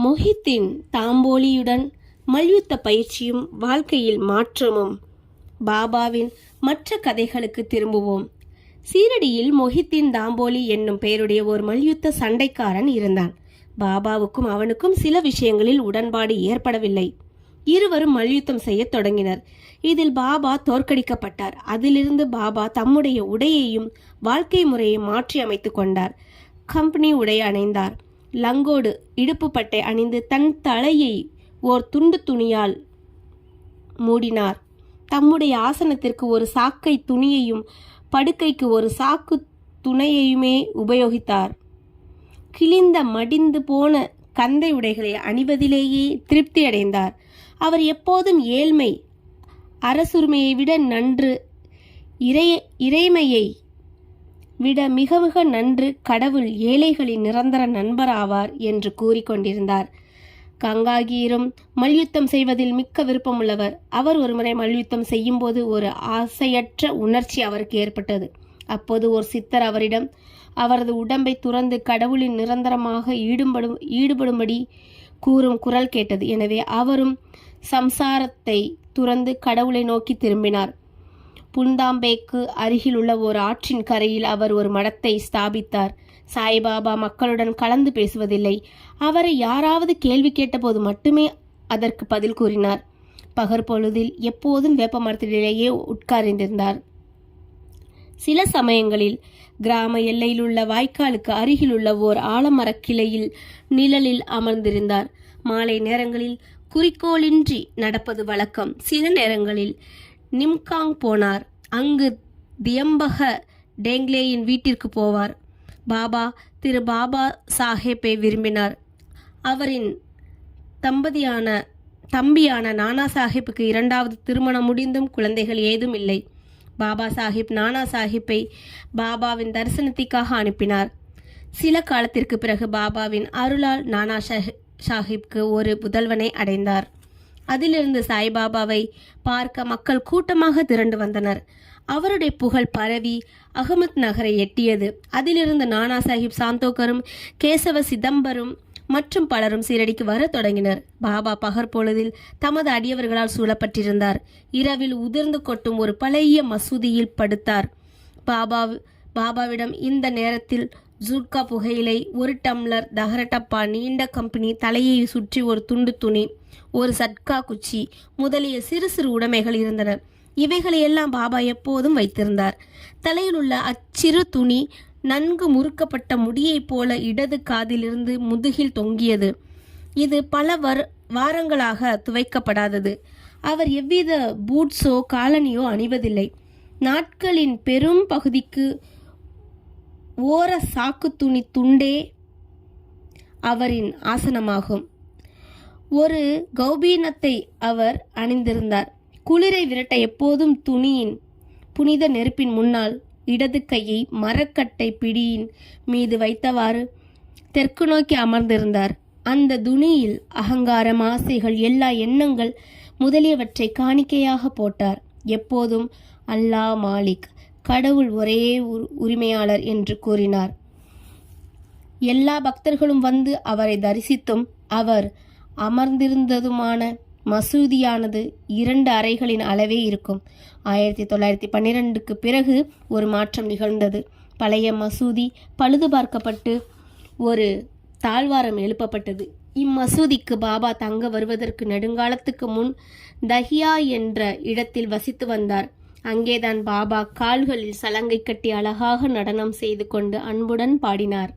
மொஹித்தீன் தாம்போலியுடன் மல்யுத்த பயிற்சியும் வாழ்க்கையில் மாற்றமும். பாபாவின் மற்ற கதைகளுக்கு திரும்புவோம். சீரடியில் மொஹித்தீன் தாம்போலி என்னும் பெயருடைய ஒரு மல்யுத்த சண்டைக்காரன் இருந்தான். பாபாவுக்கும் அவனுக்கும் சில விஷயங்களில் உடன்பாடு ஏற்படவில்லை. இருவரும் மல்யுத்தம் செய்ய தொடங்கினர். இதில் பாபா தோற்கடிக்கப்பட்டார். அதிலிருந்து பாபா தம்முடைய உடையையும் வாழ்க்கை முறையை மாற்றி அமைத்துக் கொண்டார். கம்பெனி உடை அணிந்தார். லங்கோடு இடுப்பு பட்டை அணிந்து தன் தலையை ஓர் துண்டு துணியால் மூடினார். தம்முடைய ஆசனத்திற்கு ஒரு சாக்கை துணியையும் படுக்கைக்கு ஒரு சாக்கு துணையையுமே உபயோகித்தார். கிழிந்த மடிந்து போன கந்தை உடைகளை அணிவதிலேயே திருப்தி அடைந்தார். அவர் எப்போதும் ஏழ்மை அரசுரிமையை விட நன்று, இறைமையை விட மிக மிக நன்று, கடவுள் ஏழைகளின் நிரந்தர நண்பர் ஆவார் என்று கூறிக்கொண்டிருந்தார். கங்காகீரும் மல்யுத்தம் செய்வதில் மிக்க விருப்பமுள்ளவர். அவர் ஒருமுறை மல்யுத்தம் செய்யும் போது ஒரு ஆசையற்ற உணர்ச்சி அவருக்கு ஏற்பட்டது. அப்போது ஒரு சித்தர் அவரிடம் அவரது உடம்பை துறந்து கடவுளின் நிரந்தரமாக ஈடுபடும்படி கூறும் குரல் கேட்டது. எனவே அவரும் சம்சாரத்தை துறந்து கடவுளை நோக்கி திரும்பினார். புந்தாம்பேக்கு அருகில் உள்ள ஒரு ஆற்றின் கரையில் அவர் ஒரு மடத்தை ஸ்தாபித்தார். சாய்பாபா மக்களுடன் கலந்து பேசுவதில்லை. அவரை யாராவது கேள்வி கேட்டபோது மட்டுமே அதற்கு பதில் கூறினார். பகற்பொழுதில் எப்போதும் வேப்ப மரத்திலேயே உட்கார்ந்திருந்தார். சில சமயங்களில் கிராம எல்லையில் உள்ள வாய்க்காலுக்கு அருகில் உள்ள ஓர் ஆலமரக் கிளையில் நிழலில் அமர்ந்திருந்தார். மாலை நேரங்களில் குறிக்கோளின்றி நடப்பது வழக்கம். சில நேரங்களில் நிம்காங் போனார். அங்கு தியம்பக டேங்லேயின் வீட்டிற்கு போவார். பாபா திரு பாபா சாஹேப்பை விரும்பினார். அவரின் தம்பியான நானா சாஹிப்புக்கு இரண்டாவது திருமணம் முடிந்தும் குழந்தைகள் ஏதும் இல்லை. பாபா சாஹிப் நானா சாஹிப்பை பாபாவின் தரிசனத்திற்காக அனுப்பினார். சில காலத்திற்கு பிறகு பாபாவின் அருளால் நானா சாஹிப்க்கு ஒரு புதல்வனை அடைந்தார். அதிலிருந்து சாய்பாபாவை பார்க்க மக்கள் கூட்டமாக திரண்டு வந்தனர். அவருடைய புகழ் பரவி அகமத் நகரை எட்டியது. அதிலிருந்து நானா சாஹிப் சாந்தோக்கரும் கேசவ சிதம்பரும் மற்றும் பலரும் சீரடிக்கு வர தொடங்கினர். பாபா பகற்பொழுதில் தமது அடியவர்களால் சூழப்பட்டிருந்தார். இரவில் உதிர்ந்து கொட்டும் ஒரு பழைய மசூதியில் படுத்தார். பாபாவிடம் இந்த நேரத்தில் ஜூட்கா புகையிலை, ஒரு டம்ளர் தகரட்டப்பா, நீண்ட கம்பெனி, தலையை சுற்றி ஒரு துண்டு துணி, ஒரு சட்கா குச்சி முதலிய சிறு சிறு உடைமைகள் இருந்தன. இவைகளை எல்லாம் பாபா எப்போதும் வைத்திருந்தார். தலையில் உள்ள அச்சிறு துணி நன்கு முறுக்கப்பட்ட முடியைப் போல இடது காதிலிருந்து முதுகில் தொங்கியது. இது பல வாரங்களாக துவைக்கப்படாதது. அவர் எவ்வித பூட்ஸோ காலனியோ அணிவதில்லை. நாட்களின் பெரும் பகுதிக்கு ஓர சாக்கு துணி துண்டே அவரின் ஆசனமாகும். ஒரு கௌபீனத்தை அவர் அணிந்திருந்தார். குளிரை விரட்ட எப்போதும் துணியின் புனித நெருப்பின் முன்னால் இடது கையை மரக்கட்டை பிடியின் மீது வைத்தவாறு தெற்கு நோக்கி அமர்ந்திருந்தார். அந்த துணியில் அகங்காரம், ஆசைகள், எல்லா எண்ணங்கள் முதலியவற்றை காணிக்கையாக போட்டார். எப்போதும் அல்லாஹ் மாலிக், கடவுள் ஒரே உரிமையாளர் என்று கூறினார். எல்லா பக்தர்களும் வந்து அவரை தரிசித்தும் அவர் அமர்ந்திருந்ததுமான மசூதியானது 2 அறைகளின் அளவே இருக்கும். 1912க்கு பிறகு ஒரு மாற்றம் நிகழ்ந்தது. பழைய மசூதி பழுது பார்க்கப்பட்டு ஒரு தாழ்வாரம் எழுப்பப்பட்டது. இம்மசூதிக்கு பாபா தங்க வருவதற்கு நெடுங்காலத்துக்கு முன் தஹியா என்ற இடத்தில் வசித்து வந்தார். அங்கேதான் பாபா கால்களில் சலங்கை கட்டி அழகாக நடனம் செய்து கொண்டு அன்புடன் பாடினார்.